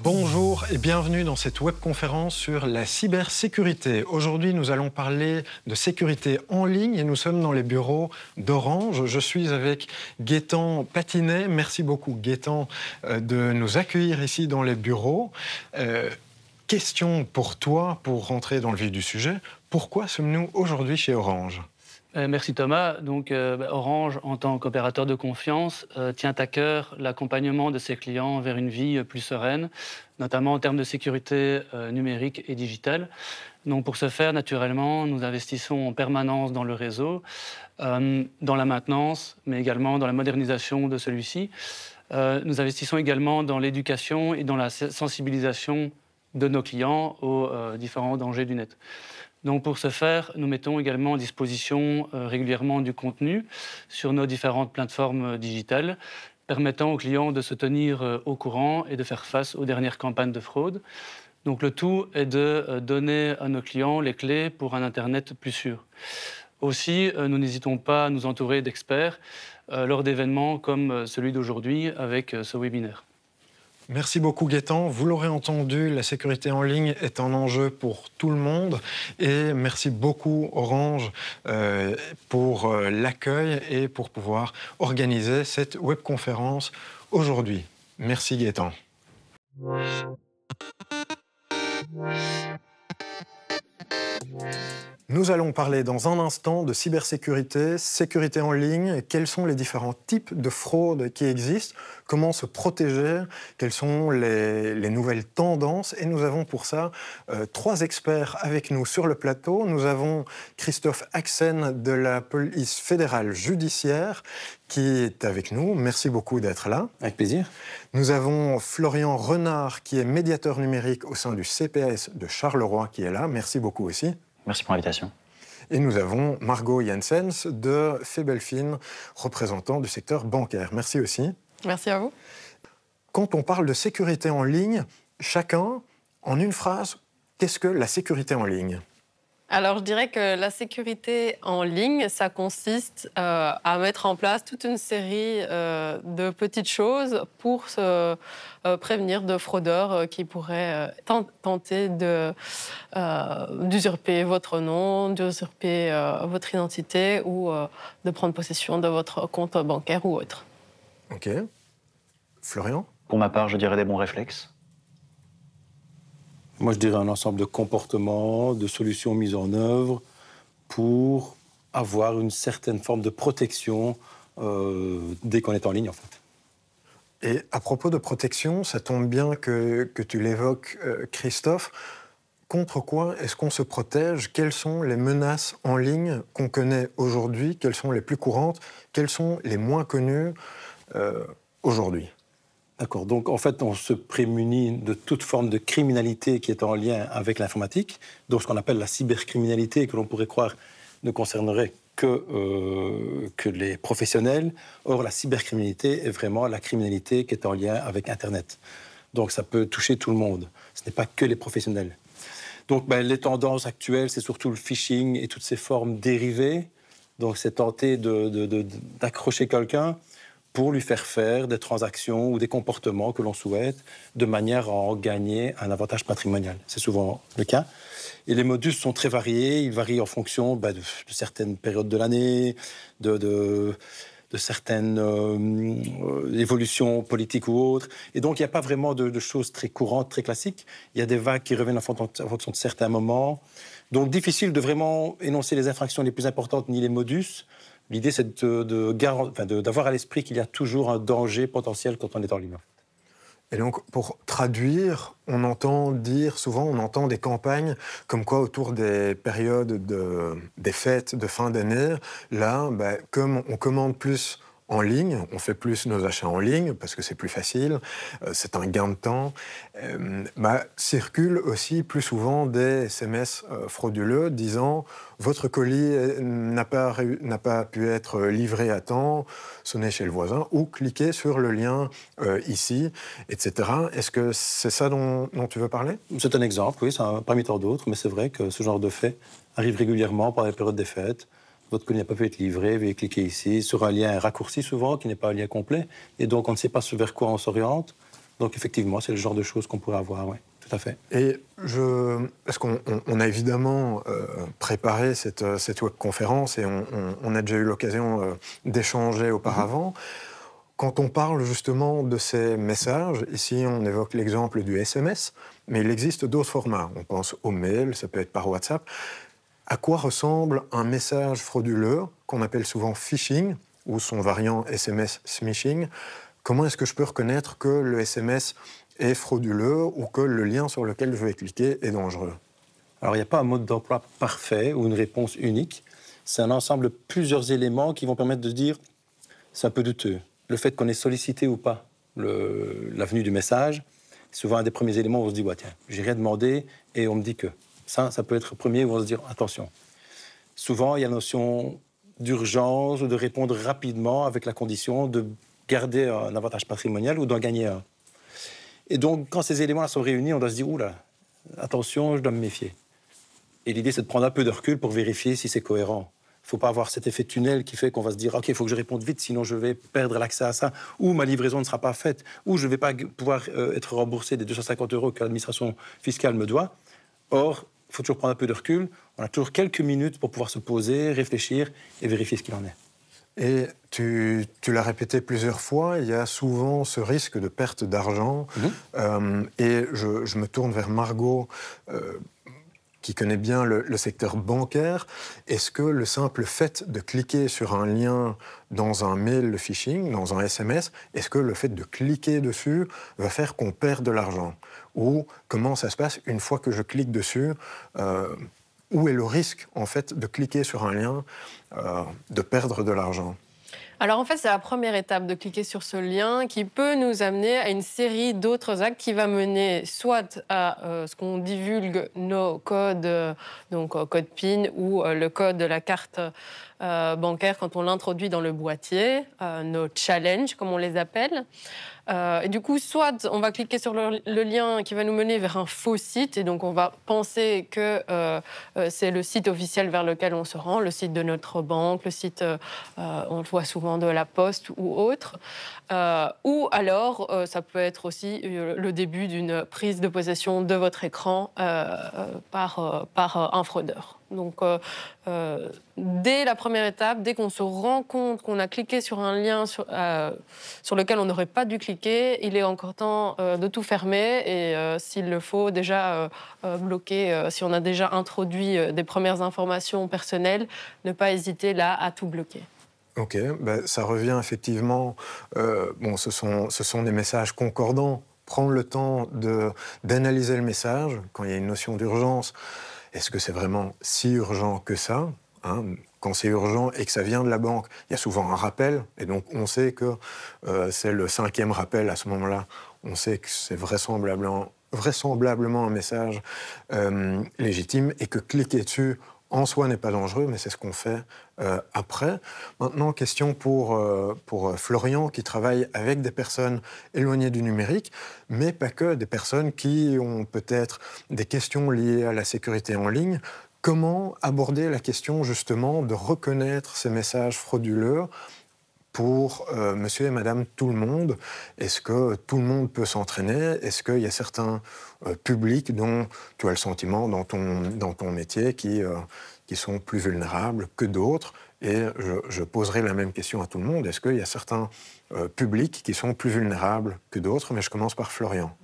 Bonjour et bienvenue dans cette webconférence sur la cybersécurité. Aujourd'hui, nous allons parler de sécurité en ligne et nous sommes dans les bureaux d'Orange. Je suis avec Gaëtan Patinet. Merci beaucoup Gaëtan de nous accueillir ici dans les bureaux. Question pour toi, pour rentrer dans le vif du sujet. Pourquoi sommes-nous aujourd'hui chez Orange ? Merci Thomas. Donc, Orange, en tant qu'opérateur de confiance, tient à cœur l'accompagnement de ses clients vers une vie plus sereine, notamment en termes de sécurité numérique et digitale. Donc, pour ce faire, naturellement, nous investissons en permanence dans le réseau, dans la maintenance, mais également dans la modernisation de celui-ci. Nous investissons également dans l'éducation et dans la sensibilisation de nos clients aux différents dangers du net. Donc pour ce faire, nous mettons également à disposition régulièrement du contenu sur nos différentes plateformes digitales, permettant aux clients de se tenir au courant et de faire face aux dernières campagnes de fraude. Donc le tout est de donner à nos clients les clés pour un Internet plus sûr. Aussi, nous n'hésitons pas à nous entourer d'experts lors d'événements comme celui d'aujourd'hui avec ce webinaire. Merci beaucoup Gaëtan. Vous l'aurez entendu, la sécurité en ligne est un enjeu pour tout le monde. Et merci beaucoup Orange pour l'accueil et pour pouvoir organiser cette webconférence aujourd'hui. Merci Gaëtan. Nous allons parler dans un instant de cybersécurité, sécurité en ligne, quels sont les différents types de fraudes qui existent, comment se protéger, quelles sont les nouvelles tendances. Et nous avons pour ça 3 experts avec nous sur le plateau. Nous avons Christophe Axen de la police fédérale judiciaire qui est avec nous. Merci beaucoup d'être là. Avec plaisir. Nous avons Florian Renard qui est médiateur numérique au sein du CPS de Charleroi qui est là. Merci beaucoup aussi. Merci pour l'invitation. Et nous avons Margot Janssens de Febelfin, représentant du secteur bancaire. Merci aussi. Merci à vous. Quand on parle de sécurité en ligne, chacun, en une phrase, qu'est-ce que la sécurité en ligne ? Alors, je dirais que la sécurité en ligne, ça consiste à mettre en place toute une série de petites choses pour se prévenir de fraudeurs qui pourraient tenter d'usurper votre nom, d'usurper votre identité ou de prendre possession de votre compte bancaire ou autre. Ok. Florian ? Pour ma part, je dirais des bons réflexes. Moi, je dirais un ensemble de comportements, de solutions mises en œuvre pour avoir une certaine forme de protection dès qu'on est en ligne, en fait. Et à propos de protection, ça tombe bien que tu l'évoques, Christophe. Contre quoi est-ce qu'on se protège ? Quelles sont les menaces en ligne qu'on connaît aujourd'hui ? Quelles sont les plus courantes ? Quelles sont les moins connues aujourd'hui ? D'accord. Donc, en fait, on se prémunit de toute forme de criminalité qui est en lien avec l'informatique. Donc, ce qu'on appelle la cybercriminalité, que l'on pourrait croire ne concernerait que les professionnels. Or, la cybercriminalité est vraiment la criminalité qui est en lien avec Internet. Donc, ça peut toucher tout le monde. Ce n'est pas que les professionnels. Donc, les tendances actuelles, c'est surtout le phishing et toutes ces formes dérivées. Donc, c'est tenter d'accrocher quelqu'un pour lui faire faire des transactions ou des comportements que l'on souhaite, de manière à en gagner un avantage patrimonial. C'est souvent le cas. Et les modus sont très variés. Ils varient en fonction de certaines périodes de l'année, de certaines évolutions politiques ou autres. Et donc, il n'y a pas vraiment de choses très courantes, très classiques. Il y a des vagues qui reviennent en fonction de certains moments. Donc, difficile de vraiment énoncer les infractions les plus importantes ni les modus. L'idée, c'est d'avoir à l'esprit qu'il y a toujours un danger potentiel quand on est en ligne. Et donc, pour traduire, on entend des campagnes comme quoi autour des périodes des fêtes de fin d'année, là, comme on commande plus en ligne, on fait plus nos achats en ligne parce que c'est plus facile, c'est un gain de temps, circulent aussi plus souvent des SMS frauduleux disant « Votre colis n'a pas pu être livré à temps, sonnez chez le voisin » ou « Cliquez sur le lien ici », etc. Est-ce que c'est ça dont tu veux parler ? C'est un exemple, oui, c'est parmi tant d'autres, mais c'est vrai que ce genre de fait arrive régulièrement pendant les périodes des fêtes. Votre colis n'a pas pu être livré, veuillez cliquer ici, sur un lien raccourci souvent, qui n'est pas un lien complet, et donc on ne sait pas vers quoi on s'oriente. Donc effectivement, c'est le genre de choses qu'on pourrait avoir, oui, tout à fait. Et parce qu'on a évidemment préparé cette webconférence et on a déjà eu l'occasion d'échanger auparavant. Quand on parle justement de ces messages, ici on évoque l'exemple du SMS, mais il existe d'autres formats. On pense au mail, ça peut être par WhatsApp. À quoi ressemble un message frauduleux qu'on appelle souvent phishing ou son variant SMS smishing? Comment est-ce que je peux reconnaître que le SMS est frauduleux ou que le lien sur lequel je vais cliquer est dangereux? Alors il n'y a pas un mode d'emploi parfait ou une réponse unique. C'est un ensemble de plusieurs éléments qui vont permettre de dire c'est un peu douteux. Le fait qu'on ait sollicité ou pas la venue du message, c'est souvent un des premiers éléments où on se dit ouais, tiens, j'ai rien demandé et on me dit que. Ça peut être le premier où on va se dire attention. Souvent, il y a la notion d'urgence ou de répondre rapidement avec la condition de garder un avantage patrimonial ou d'en gagner un. Et donc, quand ces éléments sont réunis, on doit se dire oula, attention, je dois me méfier. Et l'idée, c'est de prendre un peu de recul pour vérifier si c'est cohérent. Il ne faut pas avoir cet effet tunnel qui fait qu'on va se dire « Ok, il faut que je réponde vite, sinon je vais perdre l'accès à ça, ou ma livraison ne sera pas faite, ou je ne vais pas pouvoir être remboursé des 250 € que l'administration fiscale me doit. » Or, il faut toujours prendre un peu de recul. On a toujours quelques minutes pour pouvoir se poser, réfléchir et vérifier ce qu'il en est. Et tu l'as répété plusieurs fois, il y a souvent ce risque de perte d'argent. Et je me tourne vers Margot, qui connaît bien le secteur bancaire. Est-ce que le simple fait de cliquer sur un lien dans un mail de phishing, dans un SMS, est-ce que le fait de cliquer dessus va faire qu'on perd de l'argent? Ou comment ça se passe une fois que je clique dessus? Où est le risque, en fait, de cliquer sur un lien, de perdre de l'argent? Alors en fait, c'est la première étape de cliquer sur ce lien qui peut nous amener à une série d'autres actes qui va mener soit à ce qu'on divulgue nos codes, donc code PIN ou le code de la carte bancaire quand on l'introduit dans le boîtier, nos challenges comme on les appelle. Et du coup, soit on va cliquer sur le lien qui va nous mener vers un faux site, et donc on va penser que c'est le site officiel vers lequel on se rend, le site de notre banque, le site, on le voit souvent, de la Poste ou autre. Ou alors, ça peut être aussi le début d'une prise de possession de votre écran par un fraudeur. Donc, dès la première étape, dès qu'on se rend compte qu'on a cliqué sur un lien sur lequel on n'aurait pas dû cliquer, il est encore temps de tout fermer et, s'il le faut, déjà bloquer. Si on a déjà introduit des premières informations personnelles, ne pas hésiter là à tout bloquer. Ok, ça revient effectivement. Ce sont des messages concordants. Prendre le temps d'analyser le message quand il y a une notion d'urgence. Est-ce que c'est vraiment si urgent que ça, hein? Quand c'est urgent et que ça vient de la banque, il y a souvent un rappel, et donc on sait que c'est le 5e rappel à ce moment-là. On sait que c'est vraisemblablement un message légitime et que cliquer dessus en soi n'est pas dangereux, mais c'est ce qu'on fait après. Maintenant, question pour Florian, qui travaille avec des personnes éloignées du numérique, mais pas que, des personnes qui ont peut-être des questions liées à la sécurité en ligne. Comment aborder la question, justement, de reconnaître ces messages frauduleux pour monsieur et madame tout le monde? Est-ce que tout le monde peut s'entraîner? Est-ce qu'il y a certains publics dont tu as le sentiment, dans ton métier, qui sont plus vulnérables que d'autres? Et je poserai la même question à tout le monde. Est-ce qu'il y a certains publics qui sont plus vulnérables que d'autres? Mais je commence par Florian.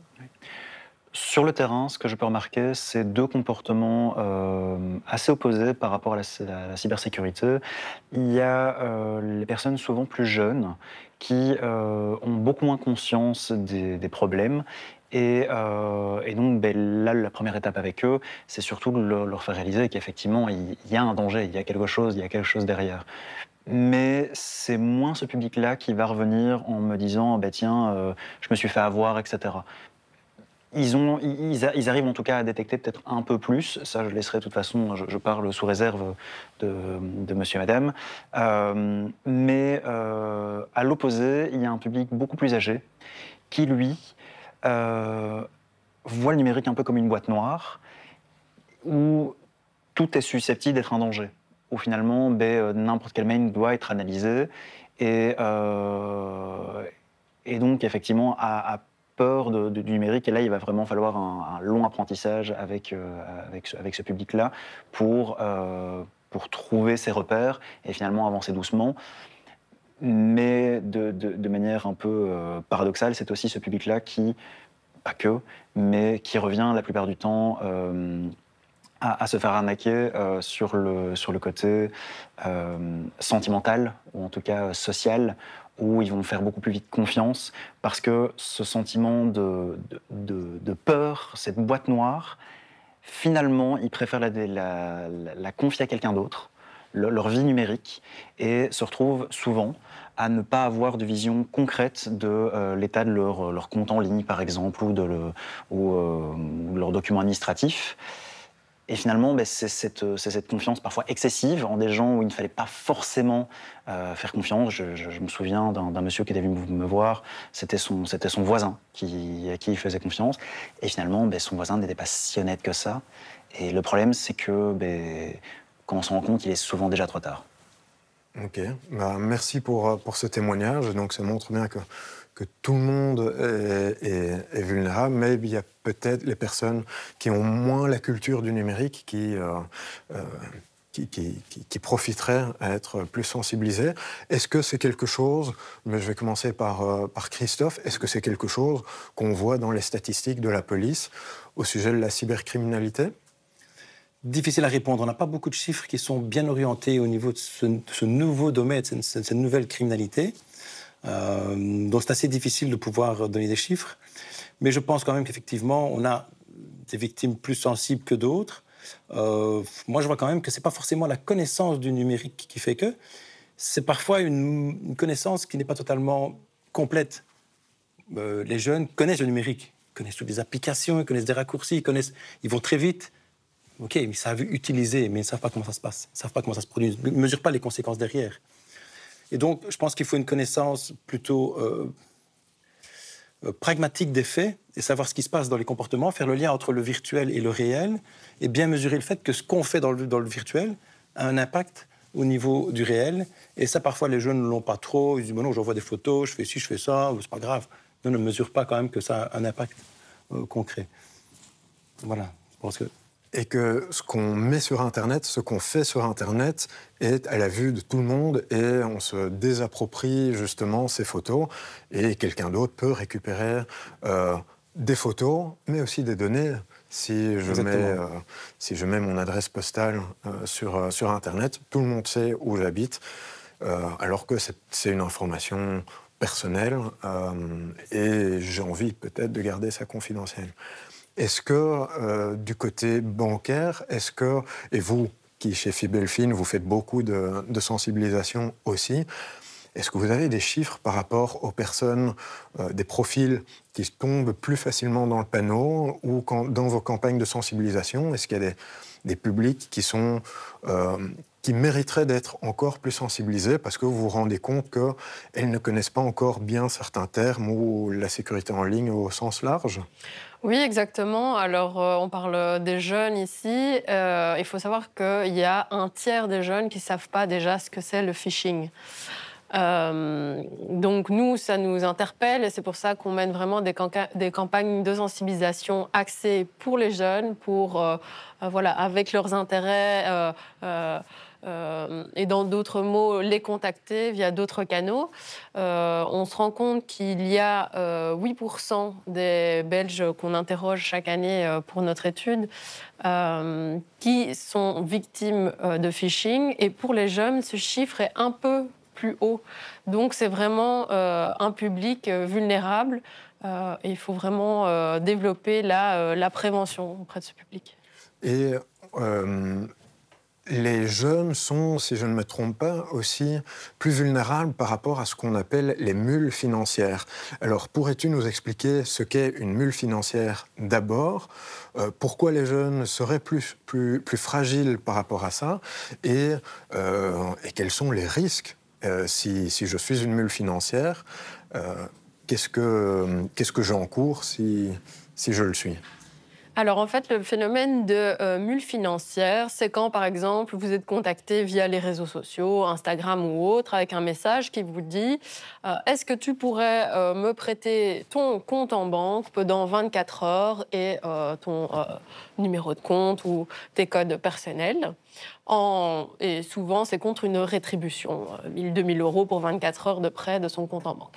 Sur le terrain, ce que je peux remarquer, c'est deux comportements assez opposés par rapport à la cybersécurité. Il y a les personnes souvent plus jeunes qui ont beaucoup moins conscience des problèmes. Et donc, là, la première étape avec eux, c'est surtout de leur faire réaliser qu'effectivement, il y a un danger, il y a quelque chose derrière. Mais c'est moins ce public-là qui va revenir en me disant tiens, je me suis fait avoir, etc. Ils arrivent en tout cas à détecter peut-être un peu plus. Ça, je laisserai de toute façon, je parle sous réserve de monsieur et madame. Mais à l'opposé, il y a un public beaucoup plus âgé qui, lui, voit le numérique un peu comme une boîte noire où tout est susceptible d'être un danger, où finalement n'importe quel mail doit être analysé, et donc effectivement a peur du numérique, et là il va vraiment falloir un long apprentissage avec ce public-là pour trouver ses repères et finalement avancer doucement. Mais de manière un peu paradoxale, c'est aussi ce public-là qui, pas que, mais qui revient la plupart du temps à se faire arnaquer sur le côté sentimental, ou en tout cas social, où ils vont faire beaucoup plus vite confiance, parce que ce sentiment de peur, cette boîte noire, finalement, ils préfèrent la confier à quelqu'un d'autre, leur vie numérique, et se retrouvent souvent à ne pas avoir de vision concrète de l'état de leur compte en ligne, par exemple, ou leurs documents administratifs. Et finalement, c'est cette confiance parfois excessive en des gens où il ne fallait pas forcément faire confiance. Je me souviens d'un monsieur qui était venu me voir, c'était son voisin à qui il faisait confiance. Et finalement, son voisin n'était pas si honnête que ça. Et le problème, c'est que quand on s'en rend compte, il est souvent déjà trop tard. Ok, merci pour ce témoignage. Donc ça montre bien que tout le monde est vulnérable, mais il y a peut-être les personnes qui ont moins la culture du numérique qui profiteraient à être plus sensibilisées. Est-ce que c'est quelque chose, mais je vais commencer par Christophe, est-ce que c'est quelque chose qu'on voit dans les statistiques de la police au sujet de la cybercriminalité ? Difficile à répondre. On n'a pas beaucoup de chiffres qui sont bien orientés au niveau de ce nouveau domaine, de cette nouvelle criminalité. Donc c'est assez difficile de pouvoir donner des chiffres. Mais je pense quand même qu'effectivement, on a des victimes plus sensibles que d'autres. Moi, je vois quand même que ce n'est pas forcément la connaissance du numérique qui fait que. C'est parfois une connaissance qui n'est pas totalement complète. Les jeunes connaissent le numérique, ils connaissent toutes les applications, ils connaissent des raccourcis, ils vont très vite. OK, ils savent utiliser, mais ils ne savent pas comment ça se passe. Ils ne savent pas comment ça se produit. Ils ne mesurent pas les conséquences derrière. Et donc, je pense qu'il faut une connaissance plutôt pragmatique des faits et savoir ce qui se passe dans les comportements, faire le lien entre le virtuel et le réel et bien mesurer le fait que ce qu'on fait dans le virtuel a un impact au niveau du réel. Et ça, parfois, les jeunes ne l'ont pas trop. Ils disent, bon, non, j'envoie des photos, je fais ci, je fais ça, c'est pas grave. Ils ne mesurent pas quand même que ça a un impact concret. Voilà, je pense que... Et que ce qu'on met sur Internet, ce qu'on fait sur Internet est à la vue de tout le monde et on se désapproprie justement ces photos et quelqu'un d'autre peut récupérer des photos, mais aussi des données. Si je mets mon adresse postale sur Internet, tout le monde sait où j'habite, alors que c'est une information personnelle et j'ai envie peut-être de garder ça confidentiel. Est-ce que, du côté bancaire, et vous, qui chez Fibelfin, vous faites beaucoup de sensibilisation aussi, est-ce que vous avez des chiffres par rapport aux personnes, des profils qui tombent plus facilement dans le panneau ou dans vos campagnes de sensibilisation? Est-ce qu'il y a des publics qui mériteraient d'être encore plus sensibilisés parce que vous vous rendez compte qu'elles ne connaissent pas encore bien certains termes ou la sécurité en ligne au sens large? Oui, exactement. Alors, on parle des jeunes ici. Il faut savoir qu'il y a un tiers des jeunes qui ne savent pas déjà ce que c'est le phishing. Donc, nous, ça nous interpelle et c'est pour ça qu'on mène vraiment des campagnes de sensibilisation axées pour les jeunes, avec leurs intérêts et dans d'autres mots, les contacter via d'autres canaux. On se rend compte qu'il y a 8% des Belges qu'on interroge chaque année pour notre étude qui sont victimes de phishing. Et pour les jeunes, ce chiffre est un peu plus haut. Donc, c'est vraiment un public vulnérable et il faut vraiment développer la prévention auprès de ce public. Et les jeunes sont, si je ne me trompe pas, aussi plus vulnérables par rapport à ce qu'on appelle les mules financières. Alors, pourrais-tu nous expliquer ce qu'est une mule financière d'abord, pourquoi les jeunes seraient plus fragiles par rapport à ça, et quels sont les risques si je suis une mule financière, qu'est-ce que j'encours si je le suis? Alors en fait, le phénomène de mule financière, c'est quand par exemple vous êtes contacté via les réseaux sociaux, Instagram ou autre, avec un message qui vous dit est-ce que tu pourrais me prêter ton compte en banque pendant 24 heures et ton numéro de compte ou tes codes personnels et souvent, c'est contre une rétribution, 1 000, 2 000 euros pour 24 heures de prêt de son compte en banque.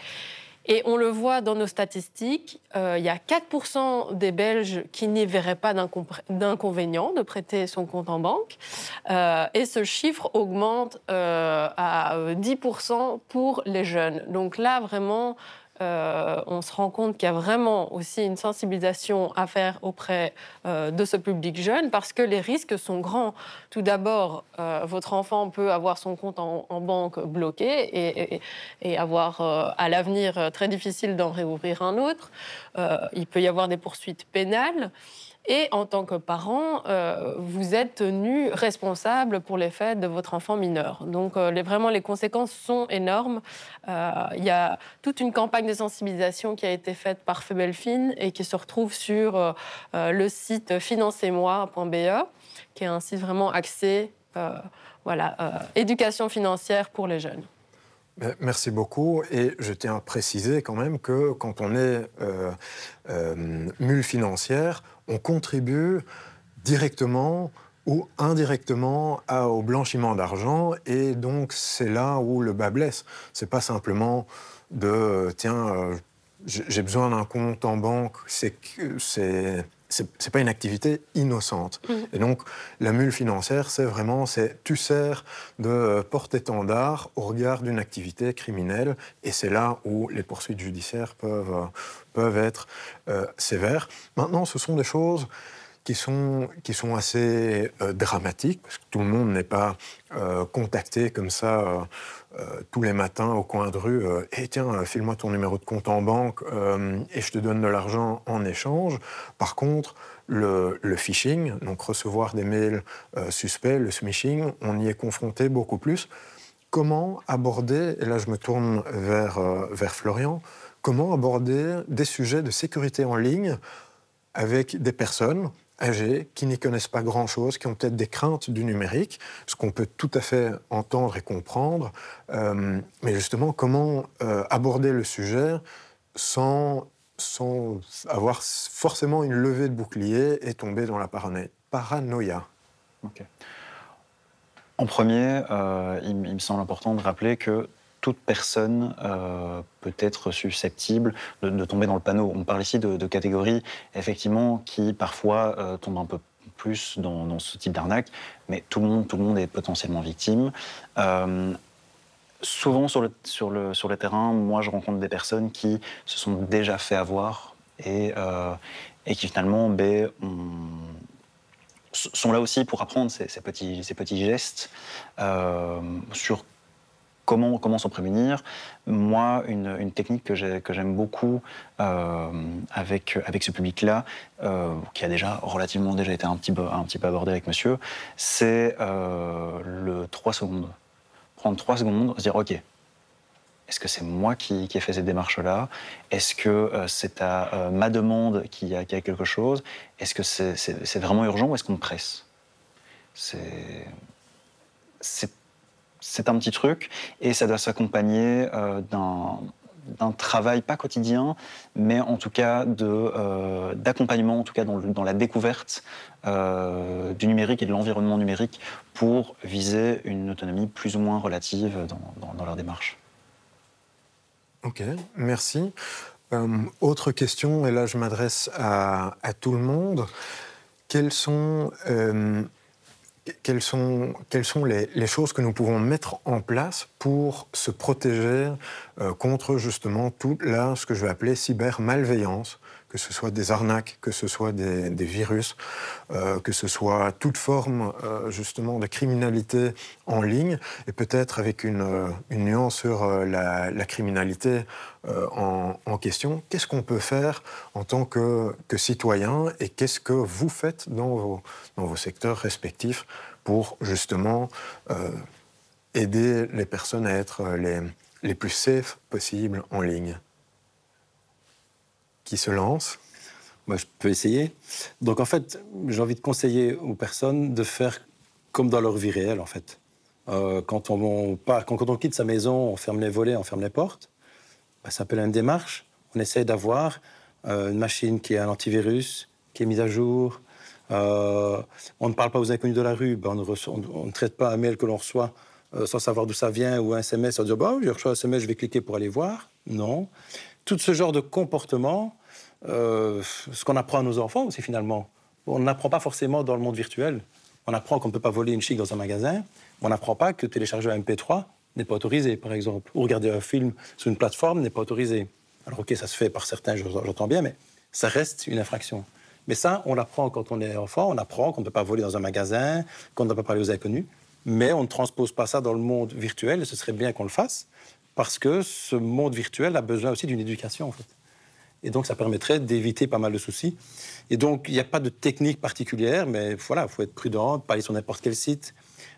Et on le voit dans nos statistiques, il y a 4% des Belges qui n'y verraient pas d'inconvénient de prêter son compte en banque. Et ce chiffre augmente à 10% pour les jeunes. Donc là, vraiment, on se rend compte qu'il y a vraiment aussi une sensibilisation à faire auprès de ce public jeune parce que les risques sont grands. Tout d'abord, votre enfant peut avoir son compte en banque bloqué et avoir à l'avenir très difficile d'en réouvrir un autre. Il peut y avoir des poursuites pénales. Et en tant que parent, vous êtes tenu responsable pour les faits de votre enfant mineur. Donc vraiment, les conséquences sont énormes. Il y a toute une campagne de sensibilisation qui a été faite par Febelfin et qui se retrouve sur le site financez-moi.be, qui est un site vraiment axé éducation financière pour les jeunes. Merci beaucoup. Et je tiens à préciser quand même que quand on est mule financière, on contribue directement ou indirectement au blanchiment d'argent. Et donc, c'est là où le bas blesse. C'est pas simplement j'ai besoin d'un compte en banque. C'est pas une activité innocente. Et donc, la mule financière, tu sers de porte-étendard au regard d'une activité criminelle, et c'est là où les poursuites judiciaires peuvent être sévères. Maintenant, ce sont des choses qui sont assez dramatiques, parce que tout le monde n'est pas contacté comme ça tous les matins au coin de rue. Tiens, file-moi ton numéro de compte en banque et je te donne de l'argent en échange. Par contre, le phishing, donc recevoir des mails suspects, le smishing, on y est confronté beaucoup plus. Comment aborder, et là je me tourne vers Florian, comment aborder des sujets de sécurité en ligne avec des personnes âgés qui n'y connaissent pas grand-chose, qui ont peut-être des craintes du numérique, ce qu'on peut tout à fait entendre et comprendre. Mais justement, comment aborder le sujet sans avoir forcément une levée de bouclier et tomber dans la paranoïa. Okay. En premier, il me semble important de rappeler que toute personne peut être susceptible de tomber dans le panneau. On parle ici de catégories, effectivement, qui parfois tombent un peu plus dans ce type d'arnaque, mais tout le monde est potentiellement victime. Souvent sur le terrain, moi je rencontre des personnes qui se sont déjà fait avoir et qui finalement sont là aussi pour apprendre ces petits gestes sur comment s'en prémunir. Moi, une technique que j'aime beaucoup avec ce public-là, qui a déjà été un petit peu abordé avec monsieur, c'est le 3 secondes. Prendre 3 secondes, se dire « Ok, est-ce que c'est moi qui ai fait cette démarche-là? Est-ce que c'est à ma demande qu'il y a quelque chose? Est-ce que c'est vraiment urgent ou est-ce qu'on me presse ?» C'est un petit truc et ça doit s'accompagner d'un travail, pas quotidien, mais en tout cas d'accompagnement, en tout cas dans la découverte du numérique et de l'environnement numérique pour viser une autonomie plus ou moins relative dans leur démarche. Ok, merci. Autre question, et là je m'adresse à tout le monde. Quelles sont les choses que nous pouvons mettre en place pour se protéger contre justement ce que je vais appeler cybermalveillance, que ce soit des arnaques, que ce soit des virus, que ce soit toute forme justement de criminalité en ligne, et peut-être avec une nuance sur la criminalité en question. Qu'est-ce qu'on peut faire en tant que citoyen, et qu'est-ce que vous faites dans vos secteurs respectifs pour justement aider les personnes à être les plus safe possibles en ligne? Qui se lance? Moi, je peux essayer. Donc, en fait, j'ai envie de conseiller aux personnes de faire comme dans leur vie réelle, en fait. Quand on quitte sa maison, on ferme les volets, on ferme les portes. Ça s'appelle une démarche. On essaye d'avoir une machine qui est un antivirus, qui est mise à jour. On ne parle pas aux inconnus de la rue. On ne traite pas un mail que l'on reçoit sans savoir d'où ça vient, ou un SMS en disant j'ai reçu un SMS, je vais cliquer pour aller voir. Non. Tout ce genre de comportement, ce qu'on apprend à nos enfants aussi finalement. On n'apprend pas forcément dans le monde virtuel. On apprend qu'on ne peut pas voler une chic dans un magasin. On n'apprend pas que télécharger un MP3 n'est pas autorisé, par exemple. Ou regarder un film sur une plateforme n'est pas autorisé. Alors, OK, ça se fait par certains, j'entends bien, mais ça reste une infraction. Mais ça, on l'apprend quand on est enfant. On apprend qu'on ne peut pas voler dans un magasin, qu'on ne peut pas parler aux inconnus. Mais on ne transpose pas ça dans le monde virtuel, et ce serait bien qu'on le fasse, parce que ce monde virtuel a besoin aussi d'une éducation, en fait. Et donc, ça permettrait d'éviter pas mal de soucis. Et donc, il n'y a pas de technique particulière, mais voilà, il faut être prudent, pas aller sur n'importe quel site.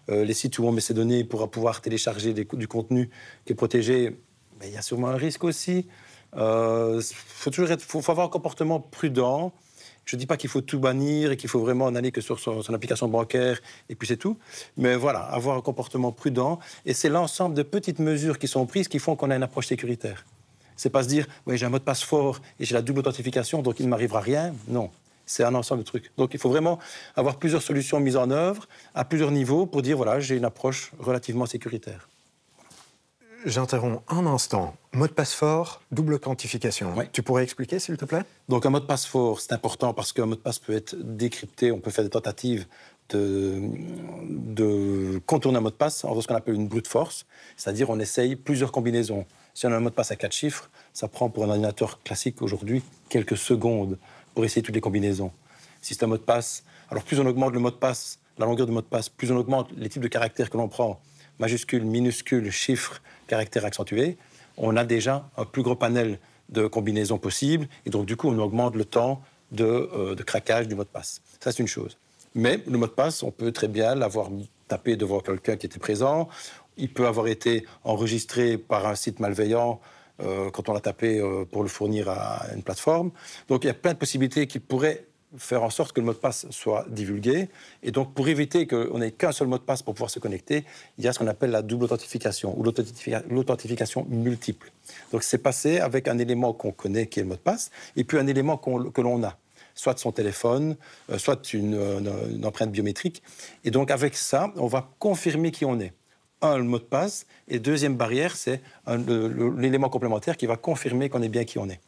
Les sites où on met ses données pour pouvoir télécharger du contenu qui est protégé, il y a sûrement un risque aussi. Faut avoir un comportement prudent. Je ne dis pas qu'il faut tout bannir et qu'il faut vraiment en aller que sur son application bancaire et puis c'est tout. Mais voilà, avoir un comportement prudent. Et c'est l'ensemble de petites mesures qui sont prises qui font qu'on a une approche sécuritaire. C'est pas se dire, oui, j'ai un mot de passe fort et j'ai la double authentification, donc il ne m'arrivera rien. Non, c'est un ensemble de trucs. Donc il faut vraiment avoir plusieurs solutions mises en œuvre à plusieurs niveaux pour dire, voilà, j'ai une approche relativement sécuritaire. J'interromps un instant. Mot de passe fort, double authentification. Oui. Tu pourrais expliquer, s'il te plaît? Donc un mot de passe fort, c'est important parce qu'un mot de passe peut être décrypté, on peut faire des tentatives de contourner un mot de passe en faisant ce qu'on appelle une brute force, c'est-à-dire on essaye plusieurs combinaisons. Si on a un mot de passe à 4 chiffres, ça prend pour un ordinateur classique aujourd'hui quelques secondes pour essayer toutes les combinaisons. Si c'est un mot de passe, alors plus on augmente le mot de passe, la longueur du mot de passe, plus on augmente les types de caractères que l'on prend, majuscules, minuscules, chiffres, caractères accentués, on a déjà un plus gros panel de combinaisons possibles, et donc du coup on augmente le temps de craquage du mot de passe. Ça c'est une chose. Mais le mot de passe, on peut très bien l'avoir tapé devant quelqu'un qui était présent. Il peut avoir été enregistré par un site malveillant quand on l'a tapé pour le fournir à une plateforme. Donc il y a plein de possibilités qui pourraient faire en sorte que le mot de passe soit divulgué. Et donc pour éviter qu'on n'ait qu'un seul mot de passe pour pouvoir se connecter, il y a ce qu'on appelle la double authentification ou l'authentification multiple. Donc c'est passé avec un élément qu'on connaît qui est le mot de passe et puis un élément que l'on a. Soit son téléphone, soit une empreinte biométrique. Et donc, avec ça, on va confirmer qui on est. Le mot de passe. Et deuxième barrière, c'est l'élément complémentaire qui va confirmer qu'on est bien qui on est.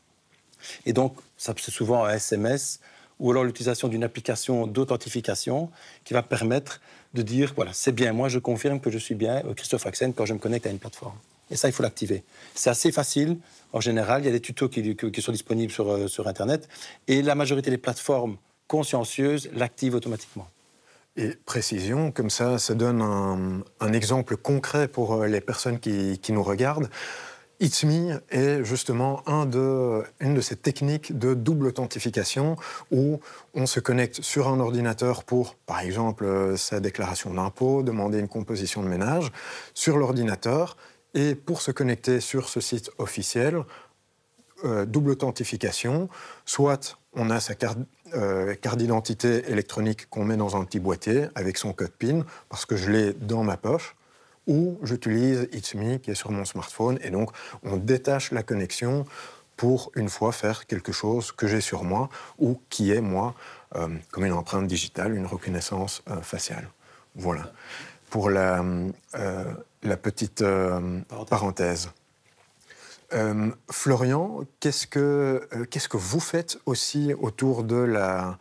Et donc, ça, c'est souvent un SMS ou alors l'utilisation d'une application d'authentification qui va permettre de dire, voilà, c'est bien, moi, je confirme que je suis bien Christophe Axen quand je me connecte à une plateforme. Et ça, il faut l'activer. C'est assez facile. En général, il y a des tutos qui sont disponibles sur Internet. Et la majorité des plateformes consciencieuses l'activent automatiquement. Et précision, comme ça donne un exemple concret pour les personnes qui nous regardent. It's Me est justement une de ces techniques de double authentification où on se connecte sur un ordinateur pour, par exemple, sa déclaration d'impôt, demander une composition de ménage sur l'ordinateur. Et pour se connecter sur ce site officiel, double authentification, soit on a sa carte d'identité électronique qu'on met dans un petit boîtier avec son code PIN, parce que je l'ai dans ma poche, ou j'utilise It's Me qui est sur mon smartphone, et donc on détache la connexion pour une fois faire quelque chose que j'ai sur moi, ou qui est moi, comme une empreinte digitale, une reconnaissance faciale. Voilà. Pour la petite parenthèse. Florian, qu'est-ce que vous faites aussi autour de la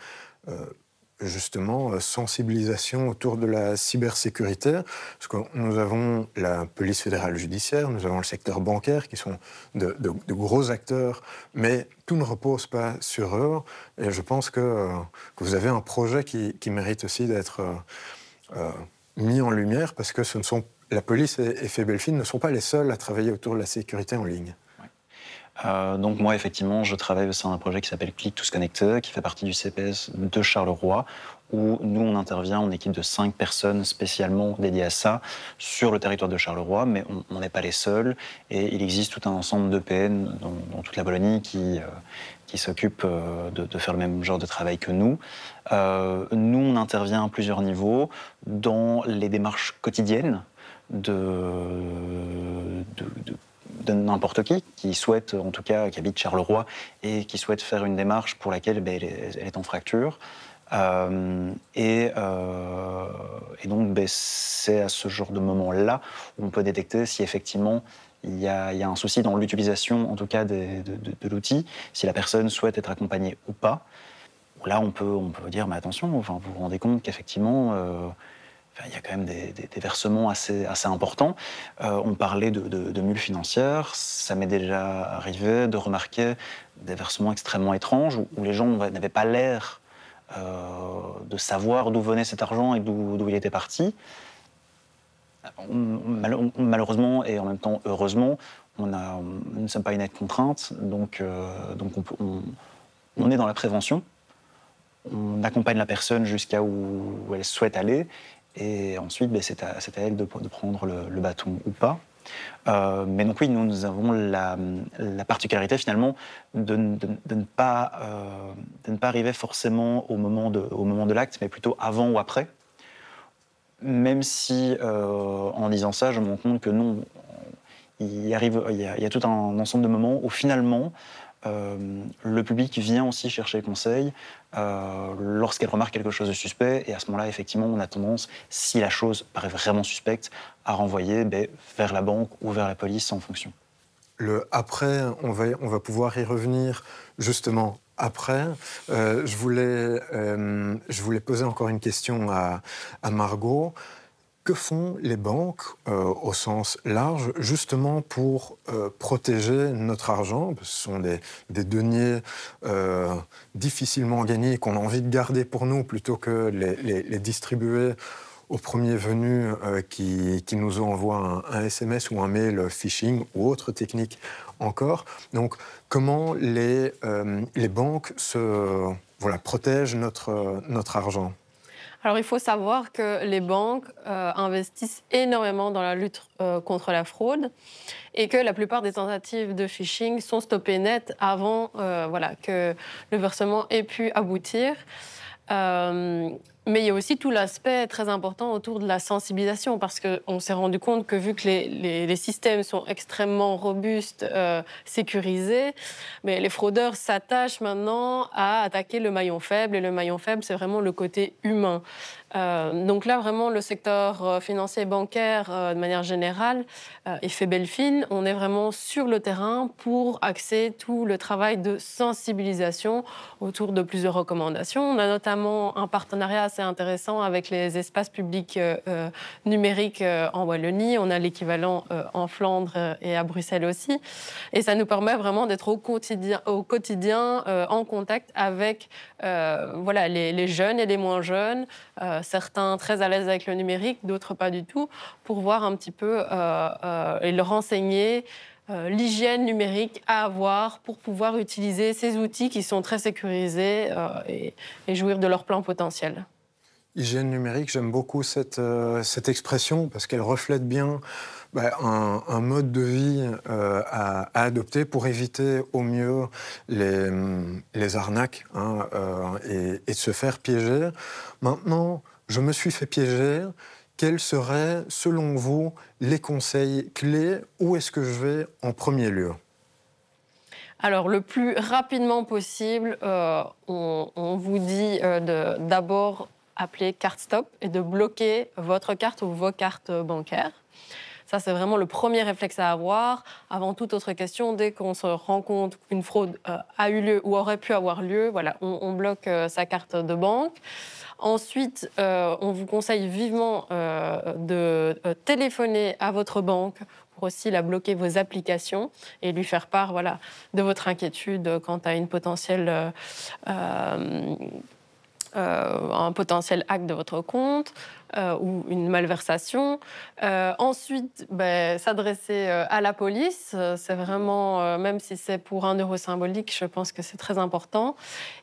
sensibilisation autour de la cybersécurité? Parce que nous avons la police fédérale judiciaire, nous avons le secteur bancaire qui sont de gros acteurs, mais tout ne repose pas sur eux. Et je pense que vous avez un projet qui mérite aussi d'être mis en lumière, parce que la police et Febelfin ne sont pas les seuls à travailler autour de la sécurité en ligne. Donc moi, effectivement, je travaille au sein d'un projet qui s'appelle Click to se connecter, qui fait partie du CPS de Charleroi, où nous, on intervient en équipe de 5 personnes spécialement dédiées à ça sur le territoire de Charleroi, mais on n'est pas les seuls. Et il existe tout un ensemble d'EPN dans toute la Wallonie qui qui s'occupent de faire le même genre de travail que nous. Nous, on intervient à plusieurs niveaux dans les démarches quotidiennes de n'importe qui souhaite, en tout cas, qui habite Charleroi et qui souhaite faire une démarche pour laquelle elle est en fracture. Et donc, c'est à ce genre de moment-là où on peut détecter si effectivement il y a un souci dans l'utilisation, en tout cas, de l'outil, si la personne souhaite être accompagnée ou pas. Là, on peut dire, mais attention, enfin, vous vous rendez compte qu'effectivement, il y a quand même des versements assez importants. On parlait de mules financières. Ça m'est déjà arrivé de remarquer des versements extrêmement étranges où les gens n'avaient pas l'air de savoir d'où venait cet argent et d'où il était parti. Malheureusement et en même temps heureusement, nous ne sommes pas une aide contrainte, donc on est dans la prévention. On accompagne la personne jusqu'à où elle souhaite aller, et ensuite c'est à elle de prendre le bâton ou pas. Mais donc oui, nous avons la particularité finalement de ne pas arriver forcément au moment de l'acte, mais plutôt avant ou après. Même si, en disant ça, je me rends compte que non, il y a tout un ensemble de moments où finalement, le public vient aussi chercher conseil lorsqu'elle remarque quelque chose de suspect, et à ce moment-là, effectivement, on a tendance, si la chose paraît vraiment suspecte, à renvoyer vers la banque ou vers la police en fonction. Le après, on va pouvoir y revenir justement après. Je voulais poser encore une question à Margot. Que font les banques, au sens large, justement pour protéger notre argent? Ce sont des deniers difficilement gagnés qu'on a envie de garder pour nous plutôt que les distribuer au premier venu qui nous envoie un SMS ou un mail phishing ou autre technique encore. Donc, comment les banques protègent notre argent? Alors, il faut savoir que les banques investissent énormément dans la lutte contre la fraude et que la plupart des tentatives de phishing sont stoppées net avant que le versement ait pu aboutir. Mais il y a aussi tout l'aspect très important autour de la sensibilisation, parce qu'on s'est rendu compte que vu que les systèmes sont extrêmement robustes, sécurisés, mais les fraudeurs s'attachent maintenant à attaquer le maillon faible, et le maillon faible, c'est vraiment le côté humain. Donc là, vraiment, le secteur financier et bancaire, de manière générale, est fait belle fine. On est vraiment sur le terrain pour axer tout le travail de sensibilisation autour de plusieurs recommandations. On a notamment un partenariat assez intéressant avec les espaces publics numériques en Wallonie. On a l'équivalent en Flandre et à Bruxelles aussi. Et ça nous permet vraiment d'être au quotidien en contact avec les jeunes et les moins jeunes, certains très à l'aise avec le numérique, d'autres pas du tout, pour voir un petit peu et leur enseigner l'hygiène numérique à avoir pour pouvoir utiliser ces outils qui sont très sécurisés et jouir de leur plein potentiel. Hygiène numérique, j'aime beaucoup cette expression parce qu'elle reflète bien un mode de vie à adopter pour éviter au mieux les arnaques et de se faire piéger. Maintenant, je me suis fait piéger. Quels seraient, selon vous, les conseils clés? Où est-ce que je vais en premier lieu? Alors, le plus rapidement possible, on vous dit d'abord appeler Carte Stop et de bloquer votre carte ou vos cartes bancaires. Ça, c'est vraiment le premier réflexe à avoir. Avant toute autre question, dès qu'on se rend compte qu'une fraude a eu lieu ou aurait pu avoir lieu, on bloque sa carte de banque. Ensuite, on vous conseille vivement de téléphoner à votre banque pour aussi la bloquer vos applications et lui faire part un potentiel hack de votre compte ou une malversation. Ensuite, s'adresser à la police. C'est vraiment, même si c'est pour 1 euro symbolique, je pense que c'est très important.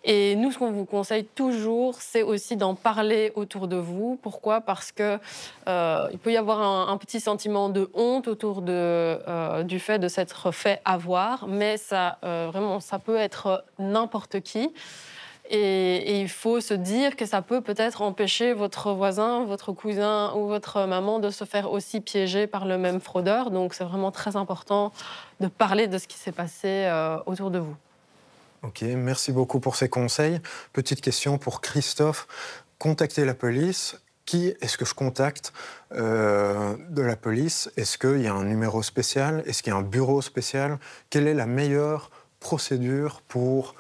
Et nous, ce qu'on vous conseille toujours, c'est aussi d'en parler autour de vous. Pourquoi ? Parce que il peut y avoir un petit sentiment de honte autour du fait de s'être fait avoir, mais ça, vraiment, ça peut être n'importe qui. Et il faut se dire que ça peut peut-être empêcher votre voisin, votre cousin ou votre maman de se faire aussi piéger par le même fraudeur. Donc, c'est vraiment très important de parler de ce qui s'est passé autour de vous. Ok, merci beaucoup pour ces conseils. Petite question pour Christophe. Contacter la police, qui est-ce que je contacte de la police ? Est-ce qu'il y a un numéro spécial ? Est-ce qu'il y a un bureau spécial ? Quelle est la meilleure procédure pour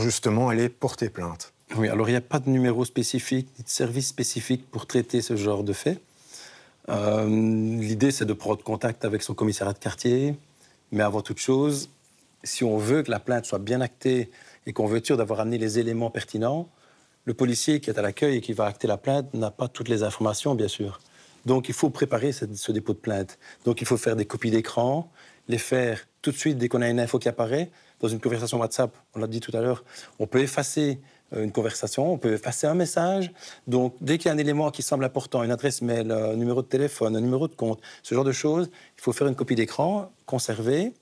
justement aller porter plainte? Oui, alors il n'y a pas de numéro spécifique, ni de service spécifique pour traiter ce genre de fait. L'idée, c'est de prendre contact avec son commissariat de quartier, mais avant toute chose, si on veut que la plainte soit bien actée et qu'on veut être sûr d'avoir amené les éléments pertinents, le policier qui est à l'accueil et qui va acter la plainte n'a pas toutes les informations, bien sûr. Donc il faut préparer ce dépôt de plainte. Donc il faut faire des copies d'écran, les faire tout de suite dès qu'on a une info qui apparaît. Dans une conversation WhatsApp, on l'a dit tout à l'heure, on peut effacer une conversation, on peut effacer un message. Donc, dès qu'il y a un élément qui semble important, une adresse mail, un numéro de téléphone, un numéro de compte, ce genre de choses, il faut faire une copie d'écran, conserver,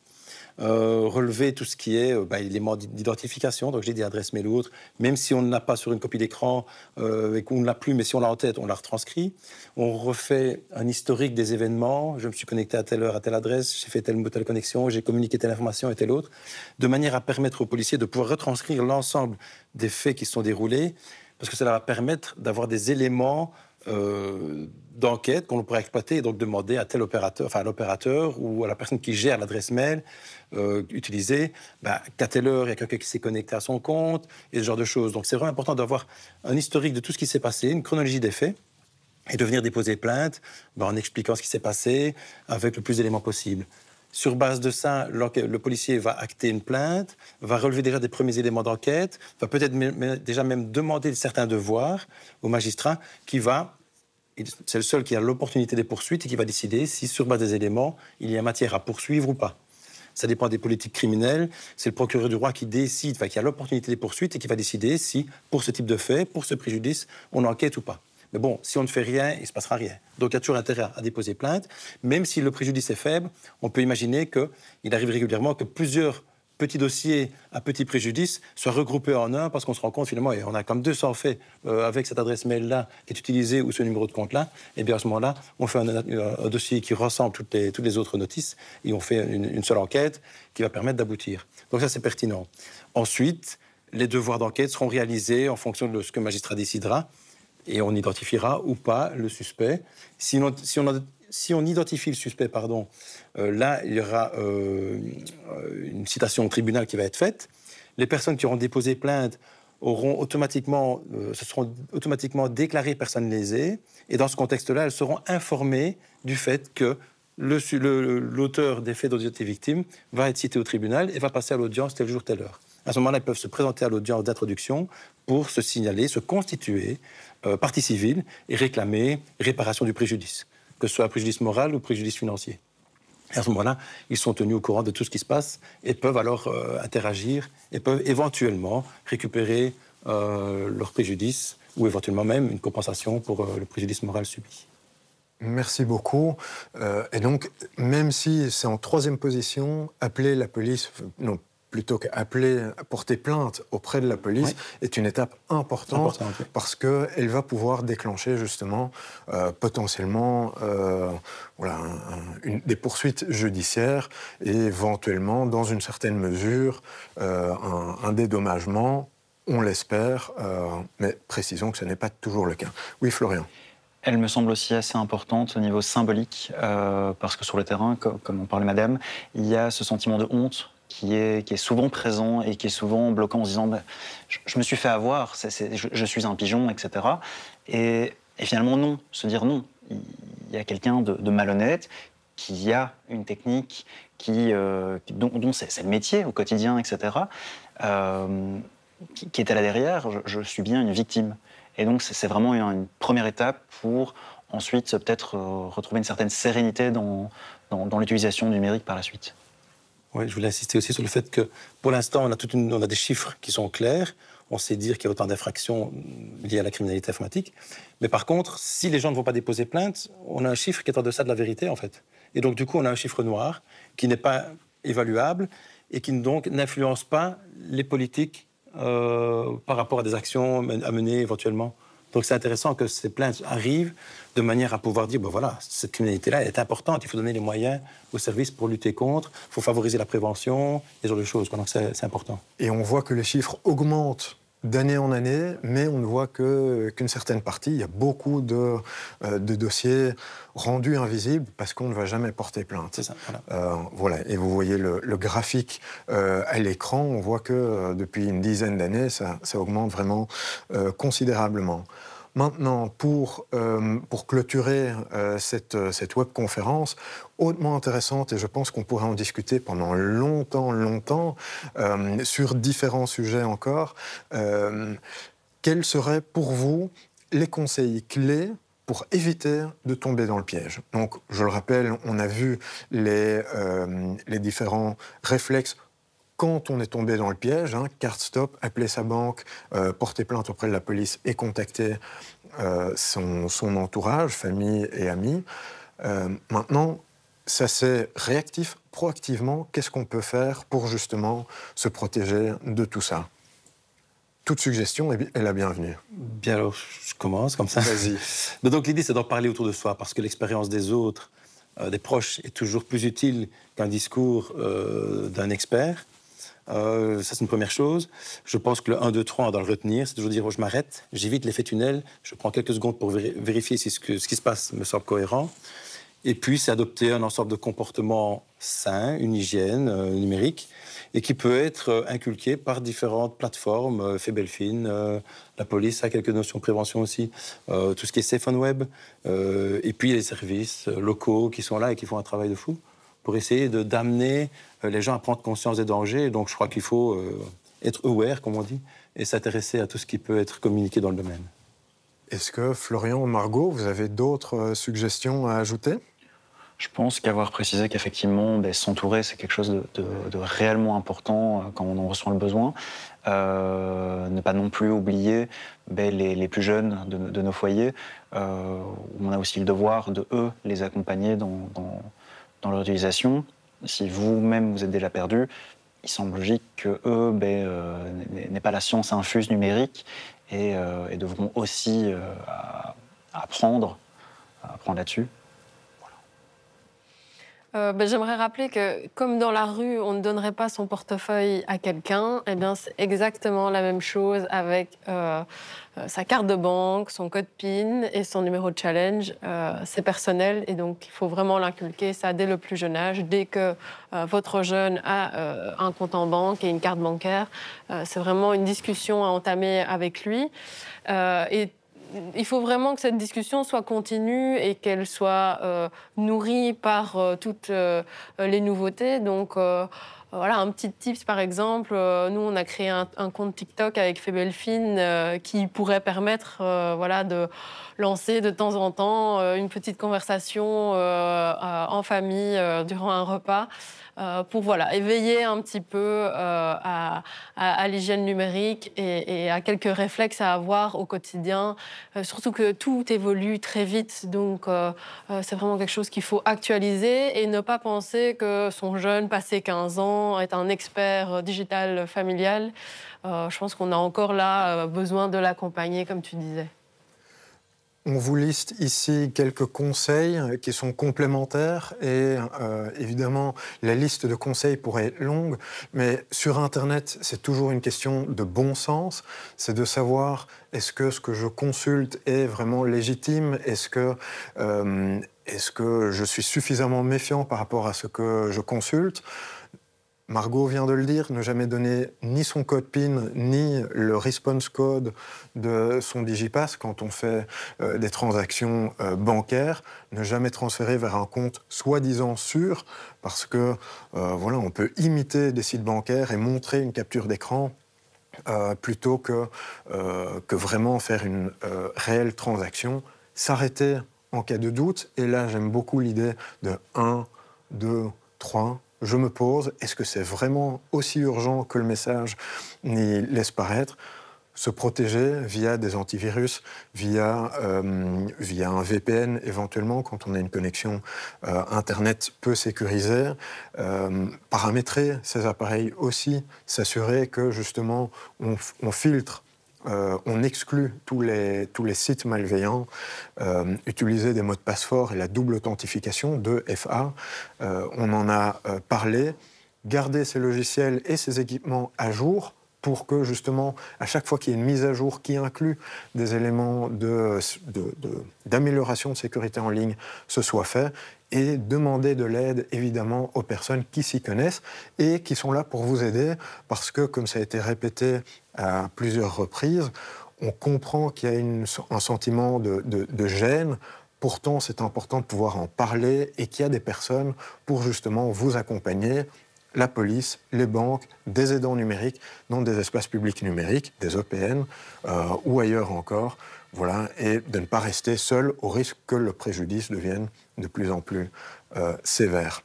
relever tout ce qui est éléments d'identification, donc j'ai dit adresse mail ou autre, même si on ne l'a pas sur une copie d'écran et qu'on ne l'a plus, mais si on l'a en tête, on la retranscrit. On refait un historique des événements, je me suis connecté à telle heure, à telle adresse, j'ai fait telle ou telle connexion, j'ai communiqué telle information et telle autre, de manière à permettre aux policiers de pouvoir retranscrire l'ensemble des faits qui se sont déroulés, parce que cela va permettre d'avoir des éléments d'enquête qu'on pourrait exploiter et donc demander à tel opérateur, enfin à l'opérateur ou à la personne qui gère l'adresse mail utilisée, qu'à telle heure il y a quelqu'un qui s'est connecté à son compte et ce genre de choses. Donc c'est vraiment important d'avoir un historique de tout ce qui s'est passé, une chronologie des faits et de venir déposer plainte en expliquant ce qui s'est passé avec le plus d'éléments possible. Sur base de ça, le policier va acter une plainte, va relever déjà des premiers éléments d'enquête, va peut-être déjà même demander certains devoirs au magistrat qui va, c'est le seul qui a l'opportunité des poursuites et qui va décider si sur base des éléments, il y a matière à poursuivre ou pas. Ça dépend des politiques criminelles, c'est le procureur du roi qui décide, qui a l'opportunité des poursuites et qui va décider si, pour ce type de fait, pour ce préjudice, on enquête ou pas. Mais bon, si on ne fait rien, il ne se passera rien. Donc il y a toujours intérêt à déposer plainte. Même si le préjudice est faible, on peut imaginer qu'il arrive régulièrement que plusieurs petits dossiers à petit préjudice soient regroupés en un parce qu'on se rend compte finalement, et on a comme 200 faits avec cette adresse mail-là qui est utilisée ou ce numéro de compte-là, et bien à ce moment-là, on fait un dossier qui ressemble toutes les autres notices et on fait une seule enquête qui va permettre d'aboutir. Donc ça, c'est pertinent. Ensuite, les devoirs d'enquête seront réalisés en fonction de ce que le magistrat décidera. Et on identifiera ou pas le suspect. Si on identifie le suspect, là, il y aura une citation au tribunal qui va être faite. Les personnes qui auront déposé plainte se seront automatiquement déclarées personnes lésées. Et dans ce contexte-là, elles seront informées du fait que l'auteur des faits dont ils étaient victimes va être cité au tribunal et va passer à l'audience tel jour, telle heure. À ce moment-là, ils peuvent se présenter à l'audience d'introduction pour se signaler, se constituer partie civile et réclamer réparation du préjudice, que ce soit un préjudice moral ou préjudice financier. Et à ce moment-là, ils sont tenus au courant de tout ce qui se passe et peuvent alors interagir et peuvent éventuellement récupérer leur préjudice ou éventuellement même une compensation pour le préjudice moral subi. Merci beaucoup. Et donc, même si c'est en 3e position, appeler la police... Non, plutôt qu'appeler, porter plainte auprès de la police, est une étape importante parce qu'elle va pouvoir déclencher justement potentiellement des poursuites judiciaires et éventuellement, dans une certaine mesure, un dédommagement, on l'espère, mais précisons que ce n'est pas toujours le cas. Oui, Florian. Elle me semble aussi assez importante au niveau symbolique, parce que sur le terrain, comme on parlait madame, il y a ce sentiment de honte qui est souvent présent et qui est souvent bloquant en se disant je me suis fait avoir, je suis un pigeon, etc. Et finalement non, se dire non. Il y a quelqu'un de malhonnête qui a une technique dont c'est le métier au quotidien, etc. qui était là derrière, je suis bien une victime. Et donc, c'est vraiment une première étape pour ensuite peut-être retrouver une certaine sérénité dans l'utilisation numérique par la suite. Oui, je voulais insister aussi sur le fait que, pour l'instant, on a des chiffres qui sont clairs. On sait dire qu'il y a autant d'infractions liées à la criminalité informatique. Mais par contre, si les gens ne vont pas déposer plainte, on a un chiffre qui est en deçà de la vérité, en fait. Et donc, du coup, on a un chiffre noir qui n'est pas évaluable et qui, donc, n'influence pas les politiques par rapport à des actions à mener éventuellement. Donc, c'est intéressant que ces plaintes arrivent de manière à pouvoir dire, ben voilà, cette criminalité-là est importante, il faut donner les moyens aux services pour lutter contre, il faut favoriser la prévention, ce genre de choses. Donc, c'est important. Et on voit que les chiffres augmentent d'année en année, mais on ne voit qu'une certaine partie. Il y a beaucoup de dossiers rendus invisibles parce qu'on ne va jamais porter plainte. C'est ça, voilà. Voilà. Et vous voyez le graphique à l'écran, on voit que depuis une dizaine d'années, ça augmente vraiment considérablement. Maintenant, pour clôturer cette webconférence, hautement intéressante, et je pense qu'on pourrait en discuter pendant longtemps, sur différents sujets encore, quels seraient pour vous les conseils clés pour éviter de tomber dans le piège? Donc, je le rappelle, on a vu les différents réflexes quand on est tombé dans le piège, carte stop, appeler sa banque, porter plainte auprès de la police et contacter son entourage, famille et amis. Maintenant, ça c'est réactif, proactivement, qu'est-ce qu'on peut faire pour justement se protéger de tout ça? Toute suggestion est la bienvenue. Bien, alors je commence comme ça. Vas-y. Donc l'idée c'est d'en parler autour de soi, parce que l'expérience des autres, des proches, est toujours plus utile qu'un discours d'un expert. Ça, c'est une première chose. Je pense que le 1, 2, 3, on doit le retenir. C'est toujours dire, je m'arrête, j'évite l'effet tunnel, je prends quelques secondes pour vérifier si ce qui se passe me semble cohérent. Et puis, c'est adopter un ensemble de comportements sains, une hygiène numérique, et qui peut être inculqué par différentes plateformes, Febelfin, la police a quelques notions de prévention aussi, tout ce qui est safe on web, et puis les services locaux qui sont là et qui font un travail de fou pour essayer d'amener les gens à prendre conscience des dangers. Donc je crois qu'il faut être aware, comme on dit, et s'intéresser à tout ce qui peut être communiqué dans le domaine. Est-ce que Florian ou Margot, vous avez d'autres suggestions à ajouter? Je pense qu'avoir précisé qu'effectivement, s'entourer, c'est quelque chose de réellement important quand on en ressent le besoin. Ne pas non plus oublier les plus jeunes de nos foyers. On a aussi le devoir de, eux, les accompagner dans leur utilisation. Si vous-même, vous êtes déjà perdu, il semble logique qu'eux n'aient pas la science infuse numérique et devront aussi apprendre là-dessus. J'aimerais rappeler que, comme dans la rue, on ne donnerait pas son portefeuille à quelqu'un, eh bien, c'est exactement la même chose avec sa carte de banque, son code PIN et son numéro de challenge. C'est personnel et donc il faut vraiment l'inculquer, ça, dès le plus jeune âge. Dès que votre jeune a un compte en banque et une carte bancaire, c'est vraiment une discussion à entamer avec lui. Et il faut vraiment que cette discussion soit continue et qu'elle soit nourrie par toutes les nouveautés. Donc, voilà, un petit tips, par exemple. Nous, on a créé un compte TikTok avec Febelfin qui pourrait permettre de lancer de temps en temps une petite conversation en famille durant un repas. Pour éveiller un petit peu à l'hygiène numérique et à quelques réflexes à avoir au quotidien. Surtout que tout évolue très vite, donc c'est vraiment quelque chose qu'il faut actualiser et ne pas penser que son jeune, passé 15 ans, est un expert digital familial. Je pense qu'on a encore là besoin de l'accompagner, comme tu disais. On vous liste ici quelques conseils qui sont complémentaires et évidemment, la liste de conseils pourrait être longue, mais sur Internet, c'est toujours une question de bon sens. C'est de savoir est-ce que ce que je consulte est vraiment légitime? Est-ce que je suis suffisamment méfiant par rapport à ce que je consulte? Margot vient de le dire, ne jamais donner ni son code PIN, ni le response code de son Digipass quand on fait des transactions bancaires. Ne jamais transférer vers un compte soi-disant sûr, parce que on peut imiter des sites bancaires et montrer une capture d'écran plutôt que vraiment faire une réelle transaction, s'arrêter en cas de doute. Et là, j'aime beaucoup l'idée de 1, 2, 3. Je me pose, est-ce que c'est vraiment aussi urgent que le message n'y laisse paraître ? Se protéger via des antivirus, via un VPN éventuellement, quand on a une connexion Internet peu sécurisée. Paramétrer ces appareils aussi, s'assurer que justement on filtre, on exclut tous les sites malveillants, utiliser des mots de passe forts et la double authentification, 2FA. On en a parlé. Garder ces logiciels et ces équipements à jour, pour que, justement, à chaque fois qu'il y a une mise à jour qui inclut des éléments d'amélioration de sécurité en ligne, ce soit fait, et demander de l'aide, évidemment, aux personnes qui s'y connaissent et qui sont là pour vous aider, parce que, comme ça a été répété à plusieurs reprises, on comprend qu'il y a un sentiment de gêne. Pourtant, c'est important de pouvoir en parler et qu'il y a des personnes pour, justement, vous accompagner, la police, les banques, des aidants numériques dans des espaces publics numériques, des EPN ou ailleurs encore, voilà, et de ne pas rester seul au risque que le préjudice devienne de plus en plus sévère.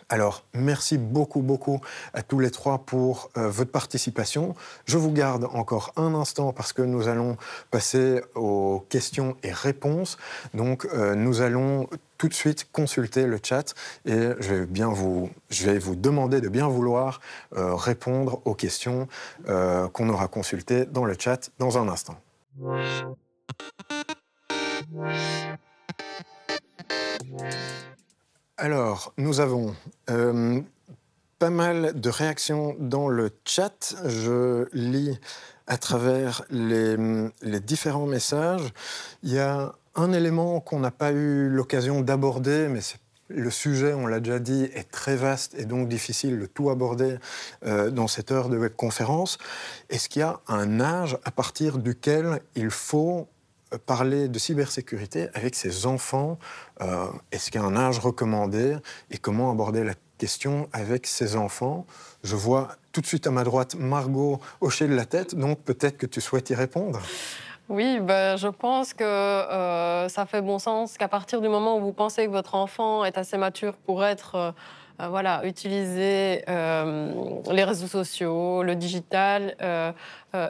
Alors, merci beaucoup, beaucoup à tous les trois pour votre participation. Je vous garde encore un instant parce que nous allons passer aux questions et réponses. Donc, nous allons tout de suite consulter le chat et je vais vous demander de bien vouloir répondre aux questions qu'on aura consultées dans le chat dans un instant. Alors, nous avons pas mal de réactions dans le chat. Je lis à travers les différents messages. Il y a un élément qu'on n'a pas eu l'occasion d'aborder, mais le sujet, on l'a déjà dit, est très vaste et donc difficile de tout aborder dans cette heure de webconférence. Est-ce qu'il y a un âge à partir duquel il faut parler de cybersécurité avec ses enfants? Est-ce qu'il y a un âge recommandé et comment aborder la question avec ses enfants? Je vois tout de suite à ma droite Margot hocher de la tête, donc peut-être que tu souhaites y répondre. Oui, je pense que ça fait bon sens qu'à partir du moment où vous pensez que votre enfant est assez mature pour être utiliser les réseaux sociaux, le digital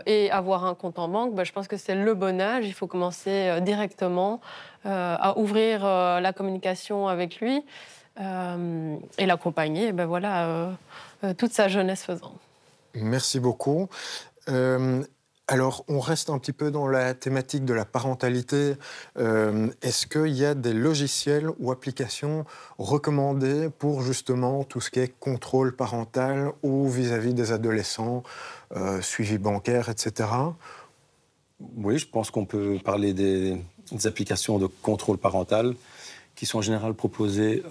et avoir un compte en banque, je pense que c'est le bon âge. Il faut commencer directement à ouvrir la communication avec lui et l'accompagner, toute sa jeunesse faisant. Merci beaucoup. Alors, on reste un petit peu dans la thématique de la parentalité. Est-ce qu'il y a des logiciels ou applications recommandées pour justement tout ce qui est contrôle parental ou vis-à-vis des adolescents, suivi bancaire, etc. Oui, je pense qu'on peut parler des applications de contrôle parental qui sont en général proposées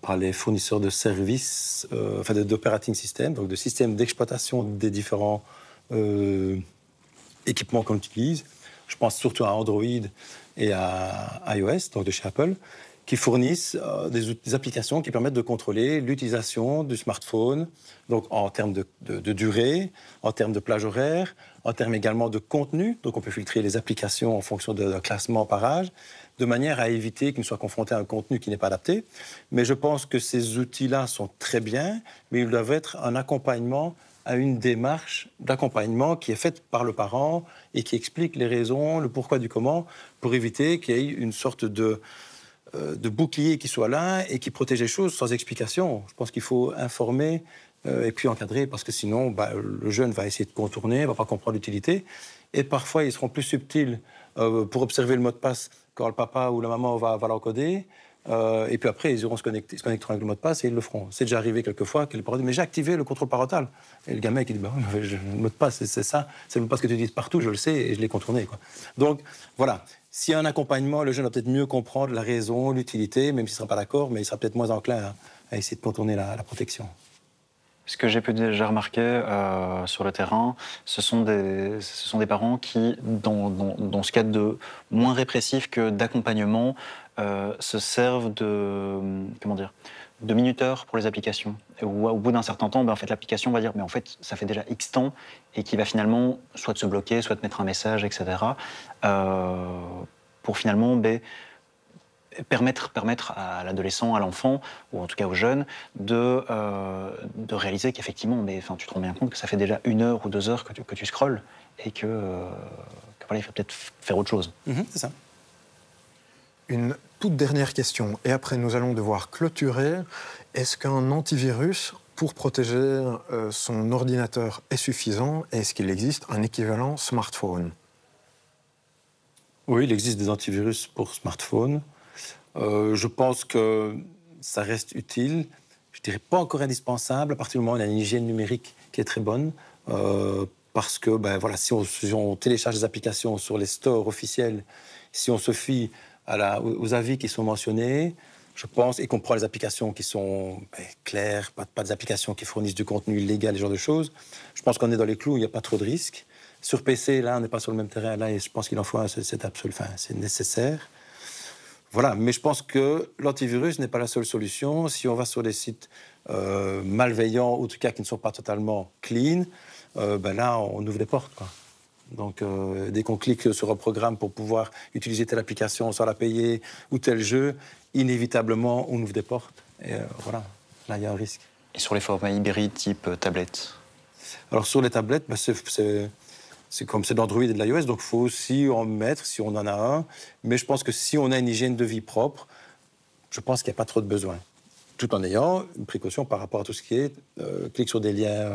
par les fournisseurs de services, d'operating systems, donc de systèmes d'exploitation des différents équipements qu'on utilise. Je pense surtout à Android et à iOS, donc de chez Apple, qui fournissent des applications qui permettent de contrôler l'utilisation du smartphone, donc en termes de durée, en termes de plage horaire, en termes également de contenu. Donc on peut filtrer les applications en fonction d'un classement par âge, de manière à éviter qu'ils ne soient confrontés à un contenu qui n'est pas adapté. Mais je pense que ces outils-là sont très bien, mais ils doivent être un accompagnement à une démarche d'accompagnement qui est faite par le parent et qui explique les raisons, le pourquoi du comment, pour éviter qu'il y ait une sorte de bouclier qui soit là et qui protège les choses sans explication. Je pense qu'il faut informer et puis encadrer, parce que sinon, le jeune va essayer de contourner, ne va pas comprendre l'utilité. Et parfois, ils seront plus subtils pour observer le mot de passe quand le papa ou la maman va l'encoder. Et puis après, ils iront se connecteront avec le mot de passe et ils le feront. C'est déjà arrivé quelquefois que les parents disent « mais j'ai activé le contrôle parental ». Et le gamin qui dit « le mot de passe, c'est ça, c'est le mot de passe que tu utilises partout, je le sais, et je l'ai contourné ». Donc voilà, s'il y a un accompagnement, le jeune va peut-être mieux comprendre la raison, l'utilité, même s'il ne sera pas d'accord, mais il sera peut-être moins enclin à essayer de contourner la protection. Ce que j'ai pu déjà remarquer sur le terrain, ce sont des parents qui, dans ce cadre de moins répressif que d'accompagnement, se servent de minuteurs pour les applications. Où au bout d'un certain temps, en fait, l'application va dire mais en fait, ça fait déjà X temps et qui va finalement soit se bloquer, soit te mettre un message, etc. Pour finalement permettre à l'adolescent, à l'enfant, ou en tout cas aux jeunes, de réaliser qu'effectivement, tu te rends bien compte que ça fait déjà 1 heure ou 2 heures que tu scrolles et que voilà, il faut peut-être faire autre chose. C'est ça. Une toute dernière question, et après nous allons devoir clôturer. Est-ce qu'un antivirus pour protéger son ordinateur est suffisant? Est-ce qu'il existe un équivalent smartphone? Oui, il existe des antivirus pour smartphone. Je pense que ça reste utile. Je dirais pas encore indispensable à partir du moment où on a une hygiène numérique qui est très bonne. Parce que voilà, si on télécharge des applications sur les stores officiels, si on se fie aux avis qui sont mentionnés, je pense, et qu'on prend les applications qui sont claires, pas des applications qui fournissent du contenu illégal, ce genre de choses, je pense qu'on est dans les clous, il n'y a pas trop de risques. Sur PC, là, on n'est pas sur le même terrain. Là, je pense qu'il en faut un, c'est nécessaire. Voilà, mais je pense que l'antivirus n'est pas la seule solution. Si on va sur des sites malveillants, ou en tout cas qui ne sont pas totalement clean, là, on ouvre les portes, quoi. Donc, dès qu'on clique sur un programme pour pouvoir utiliser telle application sans la payer, ou tel jeu, inévitablement, on ouvre des portes. Et voilà, là, il y a un risque. Et sur les formats hybrides type tablette? Alors, sur les tablettes, c'est comme c'est d'Android et de l'iOS, donc il faut aussi en mettre si on en a un. Mais je pense que si on a une hygiène de vie propre, je pense qu'il n'y a pas trop de besoin. Tout en ayant une précaution par rapport à tout ce qui est clic sur des liens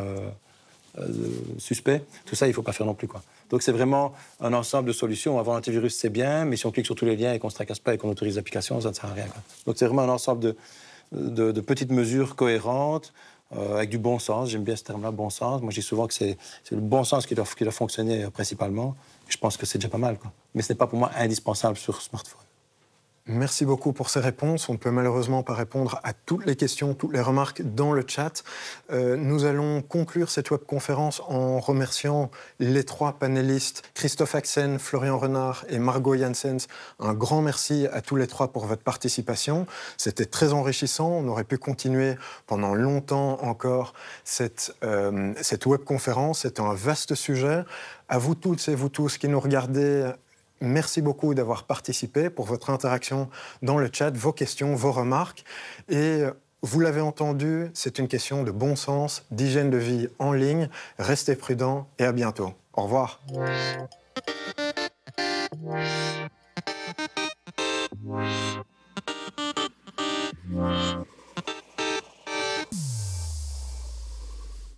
suspects. Tout ça, il ne faut pas faire non plus, quoi. Donc c'est vraiment un ensemble de solutions. Avoir l'antivirus, c'est bien, mais si on clique sur tous les liens et qu'on ne se tracasse pas et qu'on autorise l'application, ça ne sert à rien, quoi. Donc c'est vraiment un ensemble de petites mesures cohérentes, avec du bon sens. J'aime bien ce terme-là, bon sens. Moi, je dis souvent que c'est le bon sens qui doit fonctionner principalement. Et je pense que c'est déjà pas mal, quoi. Mais ce n'est pas pour moi indispensable sur smartphone. Merci beaucoup pour ces réponses. On ne peut malheureusement pas répondre à toutes les questions, toutes les remarques dans le chat. Nous allons conclure cette webconférence en remerciant les 3 panélistes, Christophe Axen, Florian Renard et Margot Janssens. Un grand merci à tous les 3 pour votre participation. C'était très enrichissant. On aurait pu continuer pendant longtemps encore cette webconférence. C'est un vaste sujet. À vous toutes et vous tous qui nous regardez, merci beaucoup d'avoir participé, pour votre interaction dans le chat, vos questions, vos remarques. Et vous l'avez entendu, c'est une question de bon sens, d'hygiène de vie en ligne. Restez prudents et à bientôt. Au revoir.